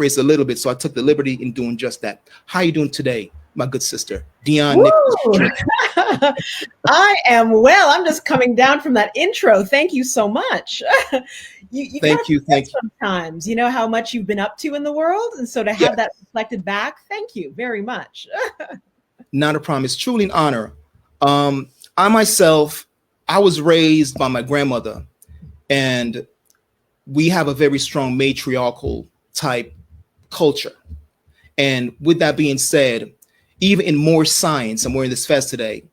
paraphrase a little bit. So I took the liberty in doing just that. How you doing today, my good sister, Dionne Nicholls-Germain? I am well. I'm just coming down from that intro. Thank you so much. you Thank you. Sometimes, you know how much you've been up to in the world. And so to have that reflected back, thank you very much. Not a problem. It's truly an honor. I myself, I was raised by my grandmother, and we have a very strong matriarchal type culture. And with that being said, even in more science, and we're in this fest today,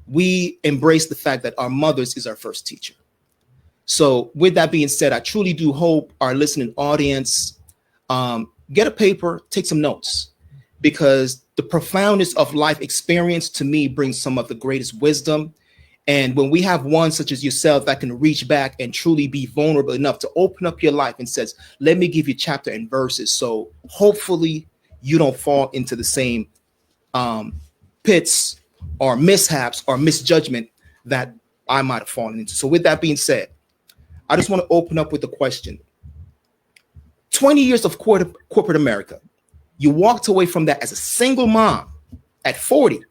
we embrace the fact that our mothers is our first teacher. So with that being said, I truly do hope our listening audience get a paper, take some notes, because the profoundness of life experience to me brings some of the greatest wisdom. And when we have one such as yourself that can reach back and truly be vulnerable enough to open up your life and says, let me give you chapter and verses. So hopefully you don't fall into the same pits or mishaps or misjudgment that I might have fallen into. So with that being said, I just want to open up with a question. 20 years of corporate America, you walked away from that as a single mom at 40.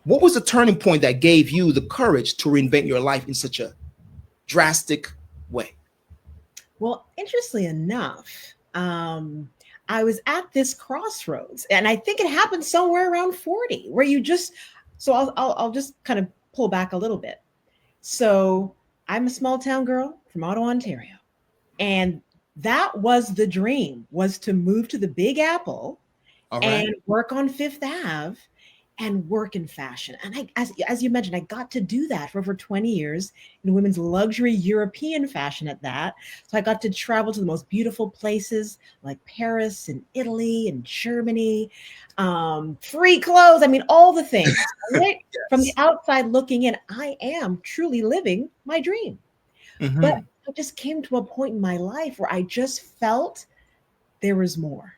What was the turning point that gave you the courage to reinvent your life in such a drastic way? Well, interestingly enough, I was at this crossroads, and I think it happened somewhere around 40, where you just, so I'll just kind of pull back a little bit. So I'm a small town girl from Ottawa, Ontario. And that was the dream, was to move to the Big Apple and work on Fifth Ave and work in fashion. And as you mentioned, I got to do that for over 20 years in women's luxury European fashion at that. So I got to travel to the most beautiful places like Paris and Italy and Germany, free clothes. I mean, all the things, right? Yes. From the outside looking in, I am truly living my dream. Mm-hmm. But I just came to a point in my life where I just felt there was more.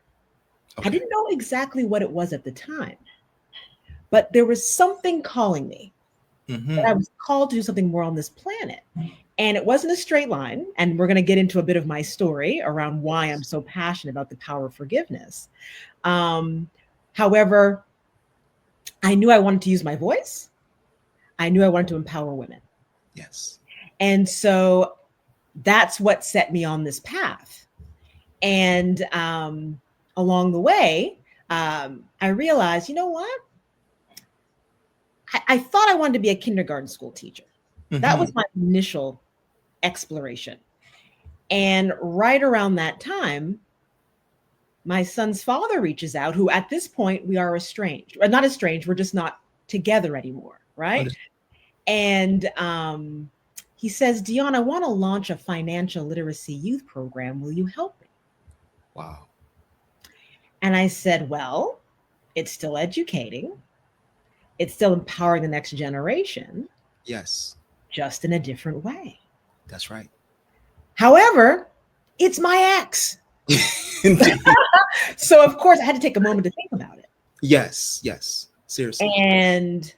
Okay. I didn't know exactly what it was at the time, but there was something calling me. Mm-hmm. That I was called to do something more on this planet. And it wasn't a straight line. And we're going to get into a bit of my story around why I'm so passionate about the power of forgiveness. However, I knew I wanted to use my voice. I knew I wanted to empower women. Yes. And so that's what set me on this path. And along the way, I realized, you know what? I thought I wanted to be a kindergarten school teacher. Mm-hmm. That was my initial exploration. And right around that time, my son's father reaches out, who at this point we are estranged. Not estranged, we're just not together anymore, right? And he says, Dionne, I want to launch a financial literacy youth program. Will you help me? Wow. And I said, well, it's still educating. It's still empowering the next generation. Yes. Just in a different way. That's right. However, it's my ex. So of course I had to take a moment to think about it. Yes. Seriously. And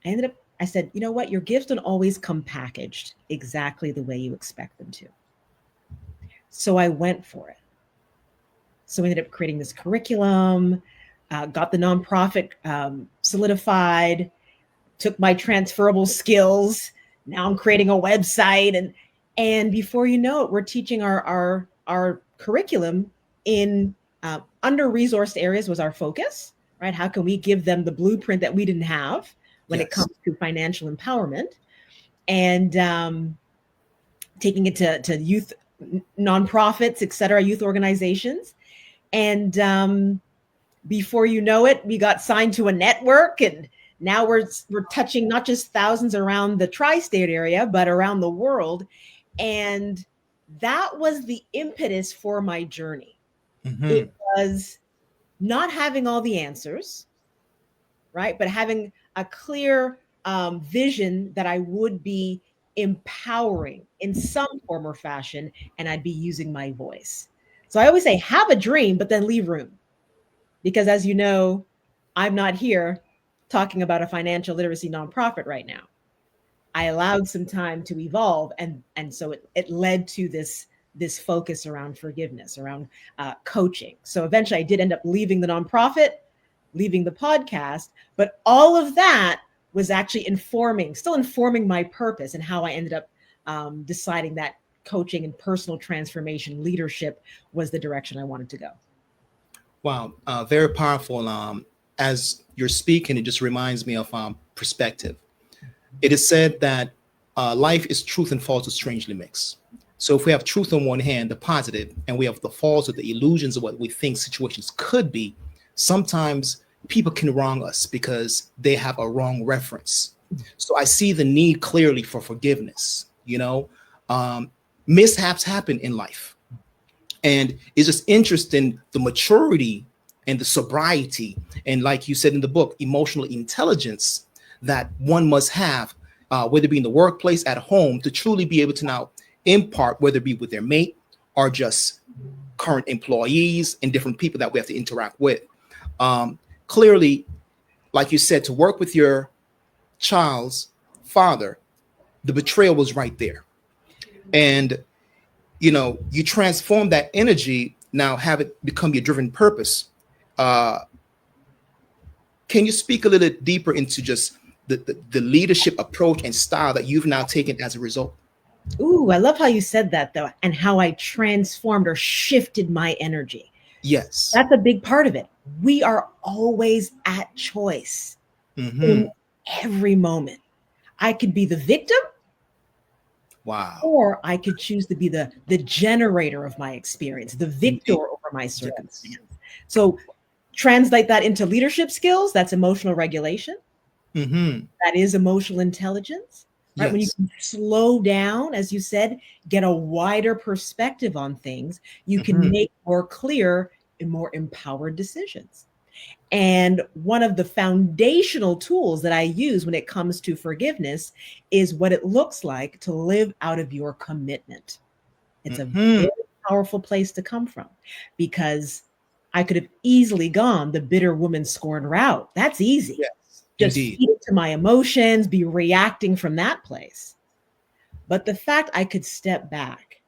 I said, you know what? Your gifts don't always come packaged exactly the way you expect them to. So I went for it. So we ended up creating this curriculum, got the nonprofit solidified, took my transferable skills. Now I'm creating a website, and before you know it, we're teaching our curriculum in under-resourced areas was our focus, right? How can we give them the blueprint that we didn't have when it comes to financial empowerment, and taking it to youth nonprofits, et cetera, youth organizations. And before you know it, we got signed to a network, and now we're touching not just thousands around the tri-state area, but around the world. And that was the impetus for my journey. Mm-hmm. It was not having all the answers, right? But having a clear vision that I would be empowering in some form or fashion, and I'd be using my voice. So I always say, have a dream, but then leave room. Because as you know, I'm not here talking about a financial literacy nonprofit right now. I allowed some time to evolve, and so it led to this this focus around forgiveness, around coaching. So eventually I did end up leaving the nonprofit, leaving the podcast, but all of that was actually still informing my purpose and how I ended up deciding that coaching and personal transformation leadership was the direction I wanted to go. Wow, very powerful. As you're speaking, it just reminds me of perspective. It is said that life is truth and falsehood strangely mixed. So if we have truth on one hand, the positive, and we have the falsehood, the illusions of what we think situations could be, sometimes people can wrong us because they have a wrong reference. So I see the need clearly for forgiveness. Mishaps happen in life. And it's just interesting, the maturity and the sobriety, and like you said in the book, emotional intelligence that one must have, whether it be in the workplace, at home, to truly be able to now impart, whether it be with their mate or just current employees and different people that we have to interact with. Clearly, like you said, to work with your child's father, the betrayal was right there. And, you transform that energy, now have it become your driven purpose. Can you speak a little deeper into just the leadership approach and style that you've now taken as a result? Ooh, I love how you said that, though, and how I transformed or shifted my energy. Yes. That's a big part of it. We are always at choice in every moment. I could be the victim. Wow. Or I could choose to be the generator of my experience, the victor over my circumstance. Yes. So translate that into leadership skills. That's emotional regulation. That is emotional intelligence. Right? Yes. When you can slow down, as you said, get a wider perspective on things, you can make more clear and more empowered decisions. And one of the foundational tools that I use when it comes to forgiveness is what it looks like to live out of your commitment. It's a very powerful place to come from, because I could have easily gone the bitter woman scorned route. That's easy. Yes, just indeed. feed into my emotions, be reacting from that place. But the fact I could step back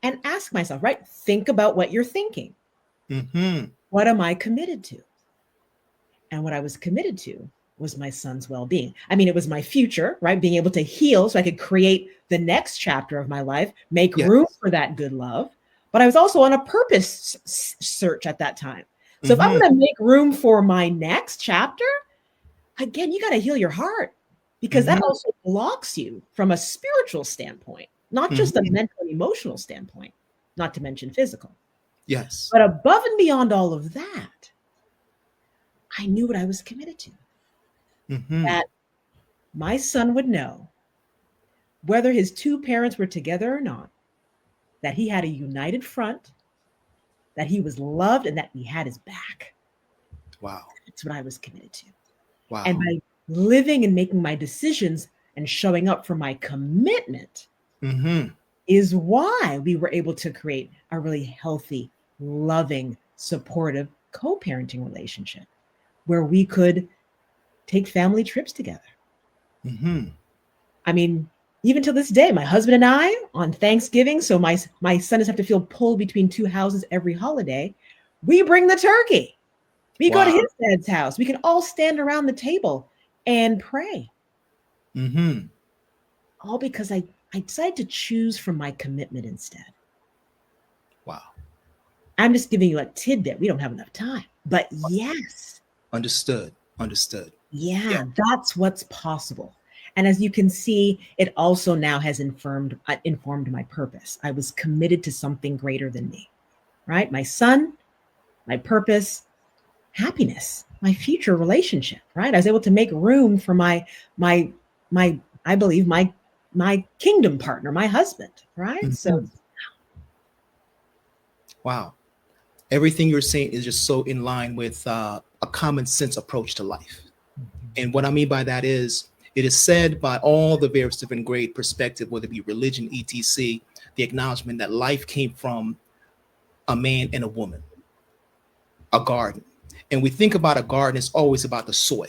and ask myself, right? Think about what you're thinking. What am I committed to? And what I was committed to was my son's well-being. I mean, it was my future, right? Being able to heal so I could create the next chapter of my life, make room for that good love. But I was also on a purpose search at that time. So if I'm going to make room for my next chapter, again, you got to heal your heart, because that also blocks you from a spiritual standpoint, not just a mental and emotional standpoint, not to mention physical. Yes. But above and beyond all of that, I knew what I was committed to. That my son would know, whether his two parents were together or not, that he had a united front, that he was loved, and that he had his back. Wow. That's what I was committed to. Wow. And by living and making my decisions and showing up for my commitment is why we were able to create a really healthy, loving, supportive co-parenting relationship where we could take family trips together. I mean, even to this day, my husband and I on Thanksgiving, so my son doesn't have to feel pulled between two houses every holiday, we bring the turkey. We go to his dad's house. We can all stand around the table and pray. All because I decided to choose from my commitment instead. Wow. I'm just giving you a tidbit. We don't have enough time. But yes. Understood. Yeah, that's what's possible. And as you can see, it also now has informed my purpose. I was committed to something greater than me, right? My son, my purpose, happiness, my future relationship, right? I was able to make room for my I believe my kingdom partner, my husband, right? So wow. Everything you're saying is just so in line with a common sense approach to life. And what I mean by that is, it is said by all the various different grade perspective, whether it be religion, etc., the acknowledgement that life came from a man and a woman, a garden. And we think about a garden, it's always about the soil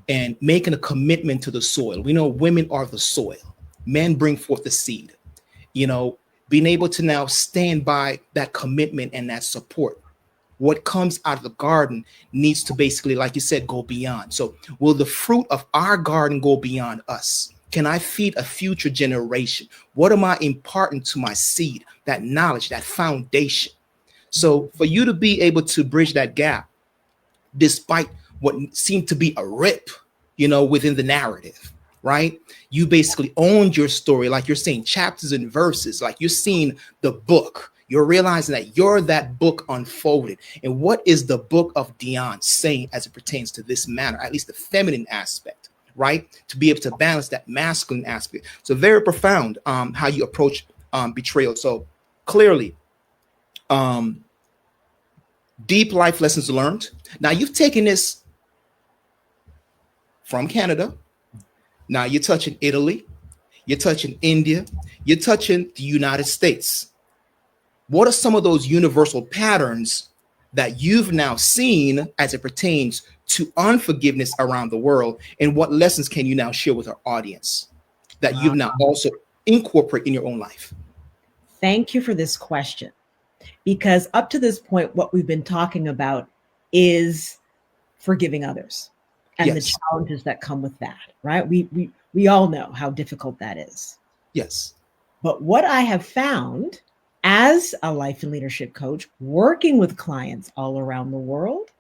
and making a commitment to the soil. We know women are the soil. Men bring forth the seed. being able to now stand by that commitment and that support. What comes out of the garden needs to basically, like you said, go beyond. So will the fruit of our garden go beyond us? Can I feed a future generation? What am I imparting to my seed? That knowledge, that foundation. So for you to be able to bridge that gap, despite what seemed to be a rip, within the narrative, right? You basically owned your story, like you're saying, chapters and verses, like you're seeing the book. You're realizing that you're that book unfolded. And what is the book of Dionne saying as it pertains to this matter, at least the feminine aspect, right? To be able to balance that masculine aspect. So very profound how you approach betrayal. So clearly, deep life lessons learned. Now you've taken this from Canada. Now you're touching Italy, you're touching India, you're touching the United States. What are some of those universal patterns that you've now seen as it pertains to unforgiveness around the world? And what lessons can you now share with our audience that you've now also incorporate in your own life? Thank you for this question, because up to this point, what we've been talking about is forgiving others and the challenges that come with that, right? We all know how difficult that is. Yes. But what I have found as a life and leadership coach, working with clients all around the world,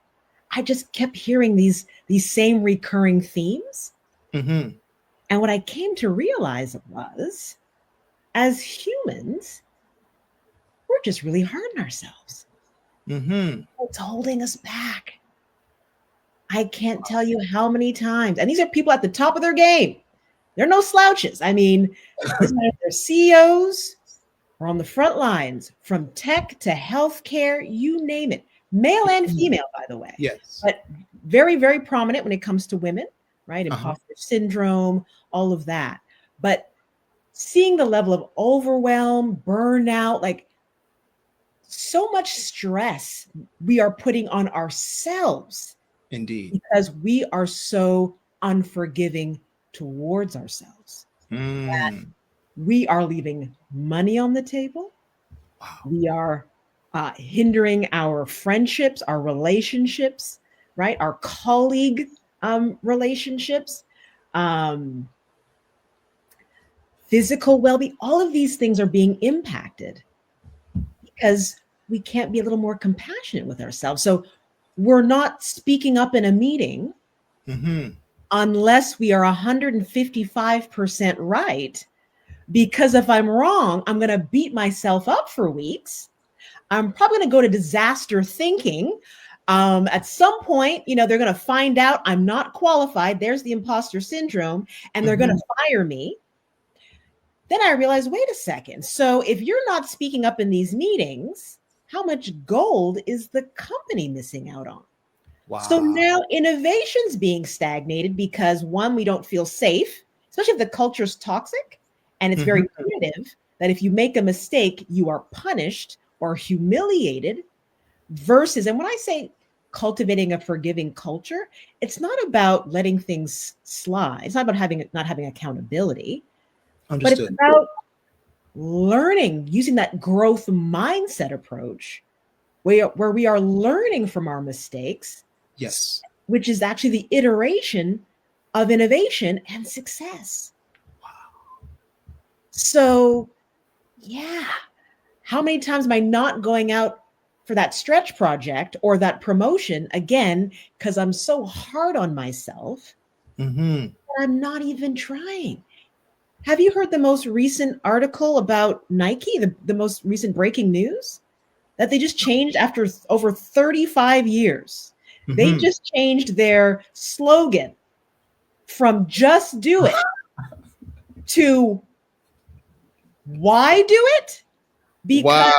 I just kept hearing these same recurring themes. Mm-hmm. And what I came to realize was, as humans, we're just really hard on ourselves. Mm-hmm. It's holding us back. I can't tell you how many times, and these are people at the top of their game. They're no slouches. I mean, they're CEOs or on the front lines, from tech to healthcare, you name it. Male and female, by the way. Yes. But very, very prominent when it comes to women, right? Imposter syndrome, all of that. But seeing the level of overwhelm, burnout, like so much stress we are putting on ourselves. Indeed. Because we are so unforgiving towards ourselves. That we are leaving money on the table. Wow. We are hindering our friendships, our relationships, right? Our colleague relationships, physical well-being. All of these things are being impacted because we can't be a little more compassionate with ourselves. So we're not speaking up in a meeting unless we are 155% right. Because if I'm wrong, I'm going to beat myself up for weeks. I'm probably going to go to disaster thinking. At some point, they're going to find out I'm not qualified. There's the imposter syndrome, and they're going to fire me. Then I realized, wait a second. So if you're not speaking up in these meetings, how much gold is the company missing out on? Wow. So now innovation's being stagnated because, one, we don't feel safe, especially if the culture's toxic and it's very punitive, that if you make a mistake, you are punished or humiliated versus, and when I say cultivating a forgiving culture, it's not about letting things slide. It's not about not having accountability, Understood. But it's about learning, using that growth mindset approach where we are learning from our mistakes. Yes. Which is actually the iteration of innovation and success. Wow. So, yeah. How many times am I not going out for that stretch project or that promotion again, because I'm so hard on myself that I'm not even trying? Have you heard the most recent article about Nike, the most recent breaking news? That they just changed after over 35 years. They just changed their slogan from just do it to why do it? Because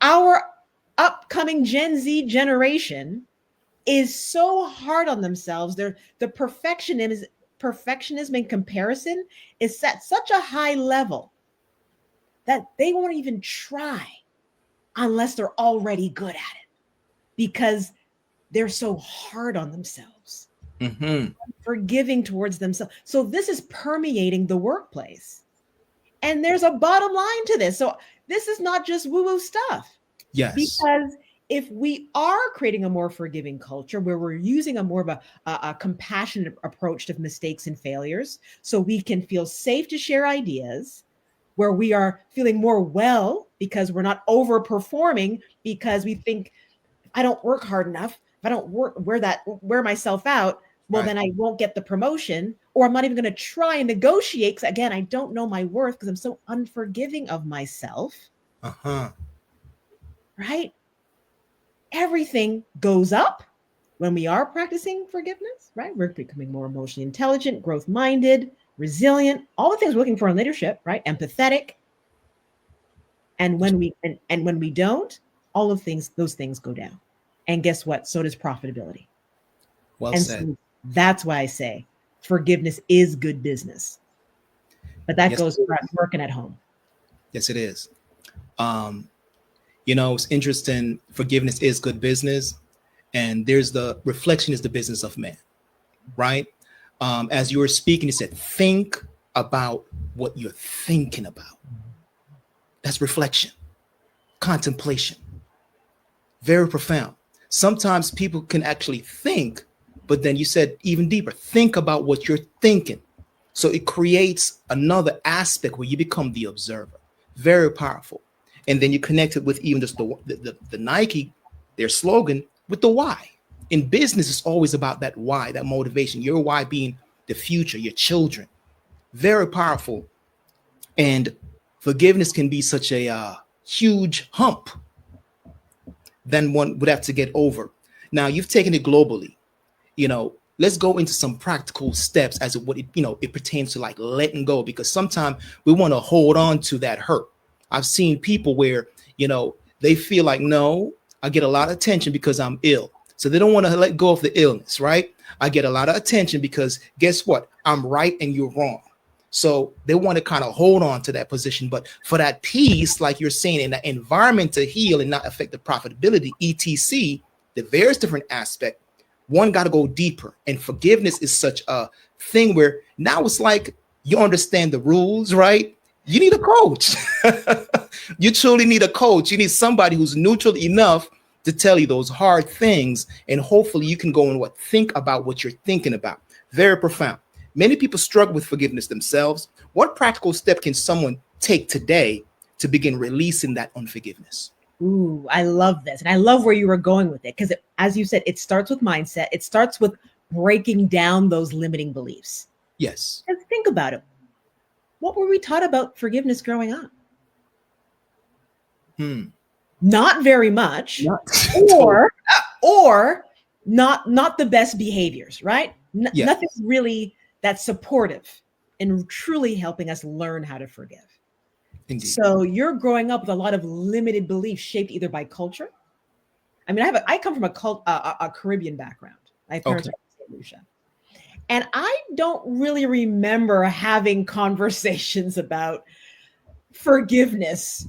our upcoming Gen Z generation is so hard on themselves. The perfectionism and comparison is at such a high level that they won't even try unless they're already good at it, because they're so hard on themselves, forgiving towards themselves. So this is permeating the workplace. And there's a bottom line to this. So this is not just woo-woo stuff. Yes. Because if we are creating a more forgiving culture where we're using a more of a compassionate approach to mistakes and failures, so we can feel safe to share ideas, where we are feeling more well because we're not overperforming because we think, I don't work hard enough. If I don't wear myself out, well, then I won't get the promotion, or I'm not even going to try and negotiate. Because again, I don't know my worth because I'm so unforgiving of myself. Right? Everything goes up when we are practicing forgiveness, right? We're becoming more emotionally intelligent, growth-minded, resilient, all the things we're looking for in leadership, right? Empathetic. And when we don't, all of those things go down. And guess what? So does profitability. Well said. So that's why I say forgiveness is good business. But that goes for working at home. Yes, it is. It's interesting. Forgiveness is good business. And there's the reflection is the business of man, right? As you were speaking, you said, think about what you're thinking about. That's reflection, contemplation, very profound. Sometimes people can actually think, but then you said even deeper, think about what you're thinking. So it creates another aspect where you become the observer. Very powerful. And then you connect it with even just the Nike, their slogan, with the why. In business, it's always about that why, that motivation, your why being the future, your children. Very powerful. And forgiveness can be such a huge hump than one would have to get over. Now, you've taken it globally. Let's go into some practical steps as it pertains to like letting go, because sometimes we want to hold on to that hurt. I've seen people where, they feel like, no, I get a lot of attention because I'm ill. So they don't want to let go of the illness, right? I get a lot of attention because guess what? I'm right and you're wrong. So they want to kind of hold on to that position. But for that peace, like you're saying, in that environment to heal and not affect the profitability, etc., the various different aspect, one got to go deeper. And forgiveness is such a thing where now it's like you understand the rules, right? You need a coach. You truly need a coach. You need somebody who's neutral enough to tell you those hard things. And hopefully you can go and think about what you're thinking about. Very profound. Many people struggle with forgiveness themselves. What practical step can someone take today to begin releasing that unforgiveness? Ooh, I love this. And I love where you were going with it. Because as you said, it starts with mindset. It starts with breaking down those limiting beliefs. Yes. And think about it. What were we taught about forgiveness growing up? Not very much. or not the best behaviors, right? Yes. Nothing really that's supportive and truly helping us learn how to forgive. Indeed. So you're growing up with a lot of limited beliefs shaped either by culture. I mean, I come from a Caribbean background. My parents are from St. Lucia. And I don't really remember having conversations about forgiveness.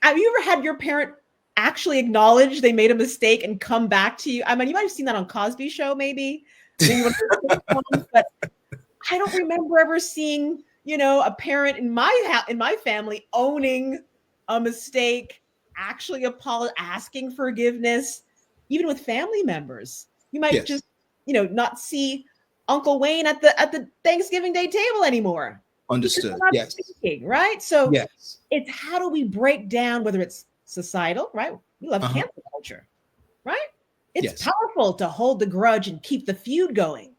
Have you ever had your parent actually acknowledge they made a mistake and come back to you? I mean, you might have seen that on Cosby Show, maybe. But I don't remember ever seeing, a parent in my family owning a mistake, actually asking forgiveness, even with family members. You might just, not see Uncle Wayne at the Thanksgiving Day table anymore. Understood. Yes. Speaking, right? So it's how do we break down, whether it's societal, right? We love cancel culture, right? It's powerful to hold the grudge and keep the feud going.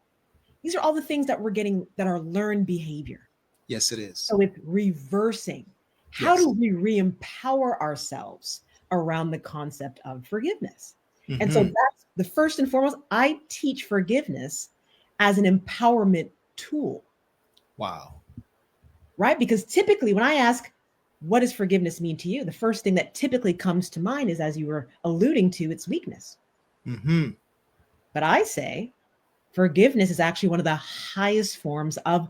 These are all the things that we're getting that are learned behavior. Yes, it is. So it's reversing. How do we re-empower ourselves around the concept of forgiveness? And so that's the first and foremost. I teach forgiveness as an empowerment tool. Wow. Right? Because typically when I ask, what does forgiveness mean to you? The first thing that typically comes to mind is, as you were alluding to, it's weakness. But I say forgiveness is actually one of the highest forms of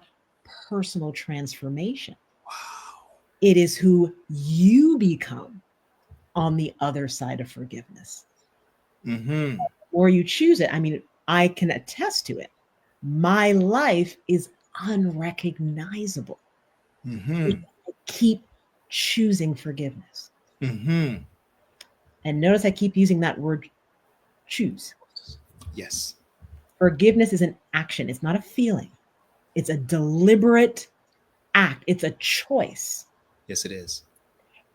personal transformation. Wow. It is who you become on the other side of forgiveness. Or you choose it. I mean, I can attest to it. My life is unrecognizable. I keep choosing forgiveness. Mm-hmm. And notice I keep using that word choose. Yes. Forgiveness is an action. It's not a feeling. It's a deliberate act. It's a choice. Yes, it is.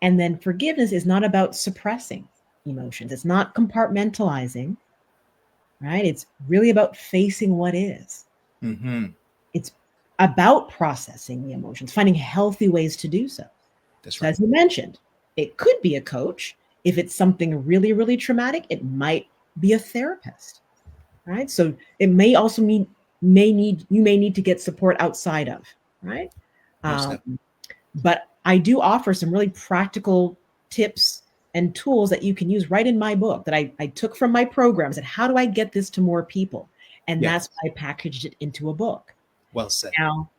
And then forgiveness is not about suppressing emotions. It's not compartmentalizing, right? It's really about facing what is. Mm-hmm. It's about processing the emotions, finding healthy ways to do so. That's So right. as you mentioned, it could be a coach. If it's something really, really traumatic, it might be a therapist, right? So it may also you may need to get support outside of, right? Most definitely. But I do offer some really practical tips and tools that you can use right in my book that I took from my programs. And how do I get this to more people? And Yes. that's why I packaged it into a book. Well said. Now,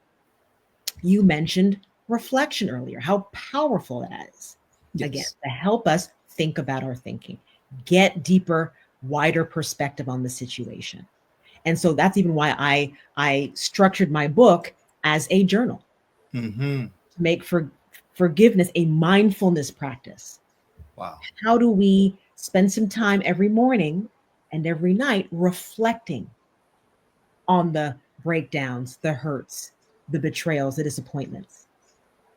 you mentioned reflection earlier, how powerful that is. Yes. Again, to help us think about our thinking, get deeper, wider perspective on the situation. And so that's even why I structured my book as a journal, Mm-hmm. to make forgiveness a mindfulness practice. Wow. How do we spend some time every morning and every night reflecting on the breakdowns, the hurts, the betrayals, the disappointments?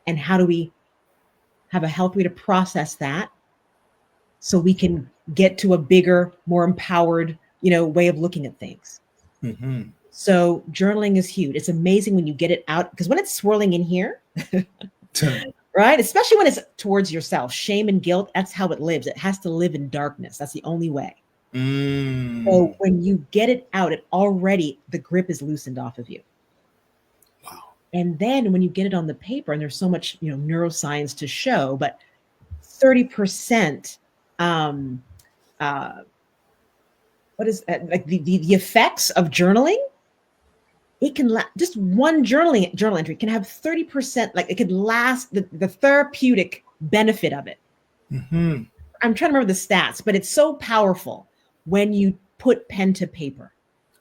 And how do we have a healthy way to process that so we can get to a bigger, more empowered, way of looking at things? Mm-hmm. So journaling is huge. It's amazing when you get it out, because when it's swirling in here, right? Especially when it's towards yourself, shame and guilt, that's how it lives. It has to live in darkness. That's the only way. So when you get it out, the grip is loosened off of you. Wow. And then when you get it on the paper, and there's so much, neuroscience to show, but 30%, what is like the effects of journaling? It can just one journal entry can have 30%, like it could last the therapeutic benefit of it. Mm-hmm. I'm trying to remember the stats, but it's so powerful when you put pen to paper.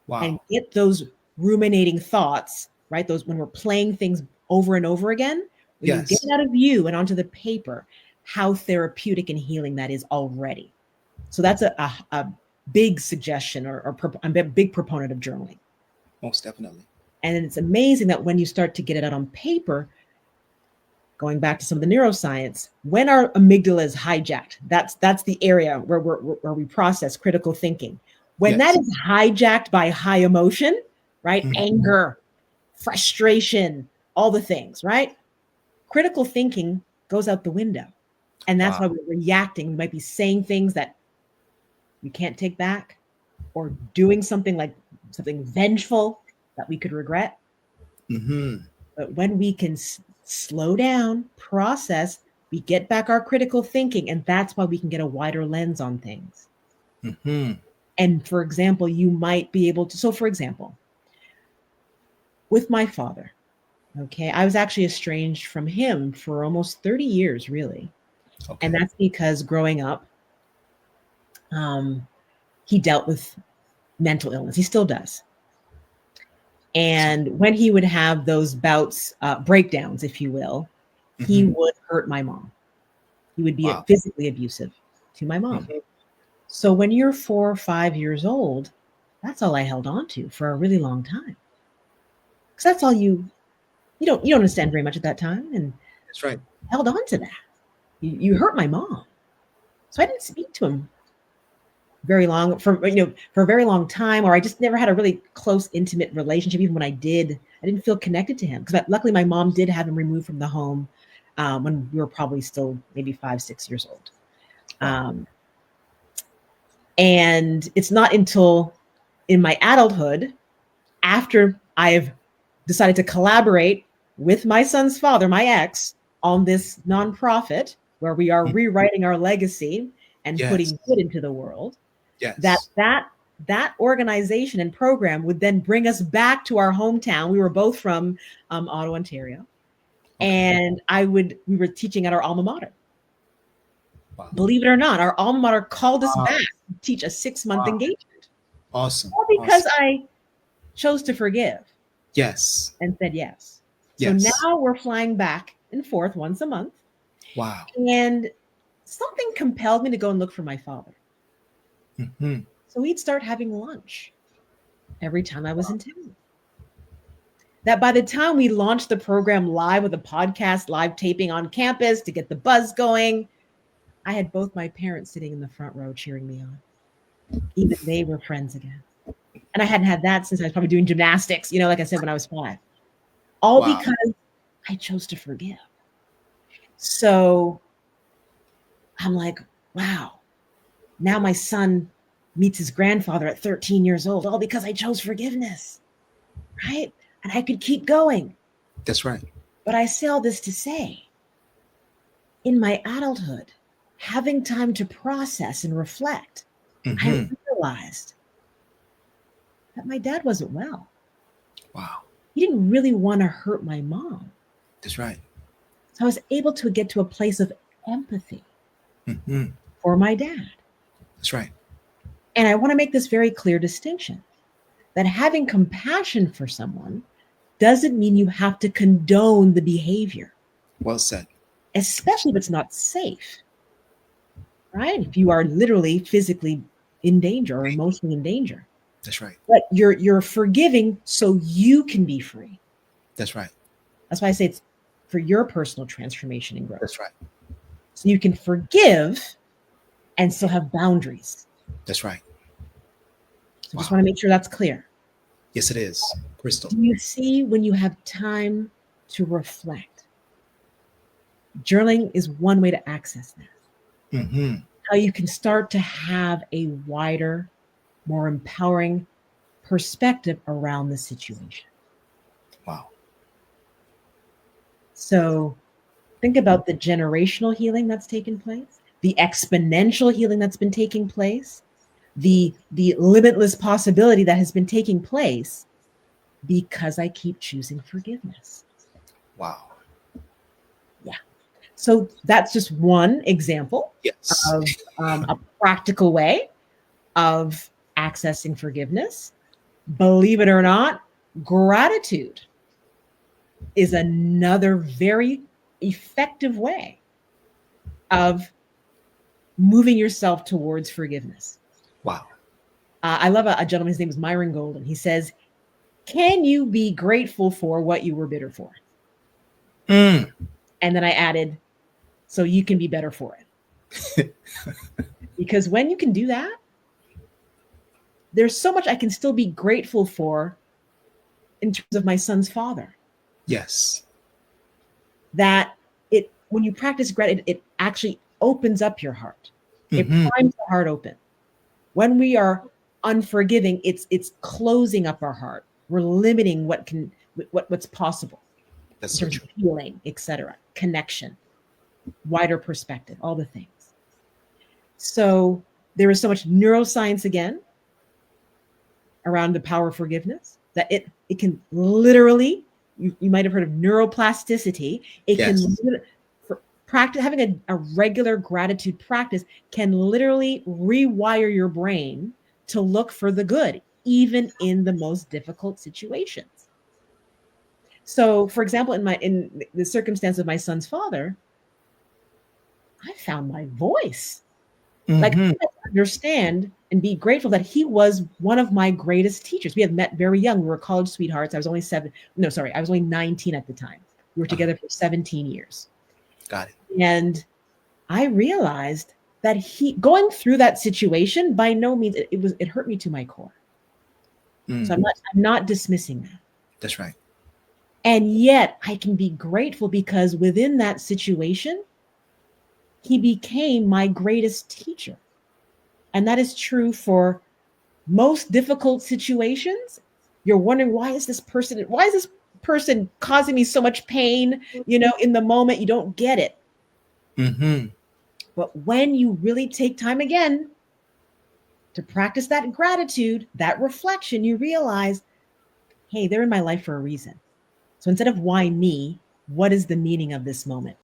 Wow. And get those ruminating thoughts, right? Those when we're playing things over and over again, when you get it out of you and onto the paper, how therapeutic and healing that is already. So that's a big suggestion, or I'm a big proponent of journaling. Most definitely. And it's amazing that when you start to get it out on paper, going back to some of the neuroscience, when our amygdala is hijacked, that's the area where we process critical thinking. When that is hijacked by high emotion, right? Mm-hmm. Anger, frustration, all the things, right? Critical thinking goes out the window. And that's why we're reacting. We might be saying things that we can't take back, or doing something vengeful that we could regret. Mm-hmm. But when we can slow down, process, we get back our critical thinking, and that's why we can get a wider lens on things. Mm-hmm. And for example, you might be able to, so for example, with my father, okay, I was actually estranged from him for almost 30 years, really. Okay. And that's because growing up, he dealt with mental illness. He still does. And when he would have those bouts, breakdowns, if you will, he would hurt my mom. He would be physically abusive to my mom. Mm-hmm. So when you're 4 or 5 years old, that's all I held on to for a really long time. Because that's all you don't understand very much at that time. And that's right. Held on to that. You hurt my mom. So I didn't speak to him very long for a very long time, or I just never had a really close, intimate relationship. Even when I didn't feel connected to him, because luckily my mom did have him removed from the home when we were probably still maybe 5, 6 years old. And it's not until in my adulthood, after I've decided to collaborate with my son's father, my ex, on this nonprofit where we are rewriting our legacy and putting good into the world, that organization and program would then bring us back to our hometown. We were both from Ottawa, Ontario. And we were teaching at our alma mater. Wow. Believe it or not, our alma mater called us back to teach a 6-month engagement. Awesome. All because I chose to forgive. Yes. And said yes. So now we're flying back and forth once a month. Wow. And something compelled me to go and look for my father. Mm-hmm. So we'd start having lunch every time I was in town. That by the time we launched the program live with a podcast, live taping on campus to get the buzz going, I had both my parents sitting in the front row cheering me on. Even they were friends again. And I hadn't had that since I was probably doing gymnastics, like I said, when I was 5. All Wow. because I chose to forgive. So I'm like, wow, now my son meets his grandfather at 13 years old, all because I chose forgiveness, right? And I could keep going. That's right. But I say all this to say, in my adulthood, having time to process and reflect, Mm-hmm. I realized that my dad wasn't well. Wow. He didn't really want to hurt my mom. That's right. So I was able to get to a place of empathy Mm-hmm. for my dad. That's right. And I want to make this very clear distinction that having compassion for someone doesn't mean you have to condone the behavior. Well said. Especially if it's not safe, right? If you are literally physically in danger or emotionally in danger. That's right. But you're forgiving so you can be free. That's right. That's why I say it's for your personal transformation and growth. That's right. So you can forgive and still have boundaries. That's right. So just want to make sure that's clear. Yes, it is. Crystal. Do you see when you have time to reflect? Journaling is one way to access that. Mm-hmm. How you can start to have a wider, more empowering perspective around the situation. Wow. So think about the generational healing that's taken place, the exponential healing that's been taking place, the limitless possibility that has been taking place because I keep choosing forgiveness. Wow. Yeah. So that's just one example Yes. of a practical way of accessing forgiveness. Believe it or not, gratitude is another very effective way of moving yourself towards forgiveness. Wow. I love a gentleman, his name is Myron Golden. He says, can you be grateful for what you were bitter for? Mm. And then I added, so you can be better for it. Because when you can do that, there's so much I can still be grateful for in terms of my son's father. Yes. That when you practice gratitude, it actually opens up your heart. Mm-hmm. It primes the heart open. When we are unforgiving, it's closing up our heart. We're limiting what's possible. That's in so terms true. of healing, etc., connection, wider perspective, all the things. So there is so much neuroscience again around the power of forgiveness that it can literally, you might have heard of neuroplasticity. It Yes. can practice, having a regular gratitude practice can literally rewire your brain to look for the good, even in the most difficult situations. So, for example, in the circumstance of my son's father, I found my voice. Mm-hmm. Like, I had to understand and be grateful that he was one of my greatest teachers. We had met very young. We were college sweethearts. I was only 19 at the time. We were together for 17 years. Got it. And I realized that going through that situation, by no means, it hurt me to my core. Mm. So I'm not dismissing that. That's right. And yet I can be grateful because within that situation, he became my greatest teacher. And that is true for most difficult situations. You're wondering, why is this person causing me so much pain? In the moment, you don't get it. Mm-hmm. But when you really take time again to practice that gratitude, that reflection, you realize, hey, they're in my life for a reason. So instead of why me, what is the meaning of this moment?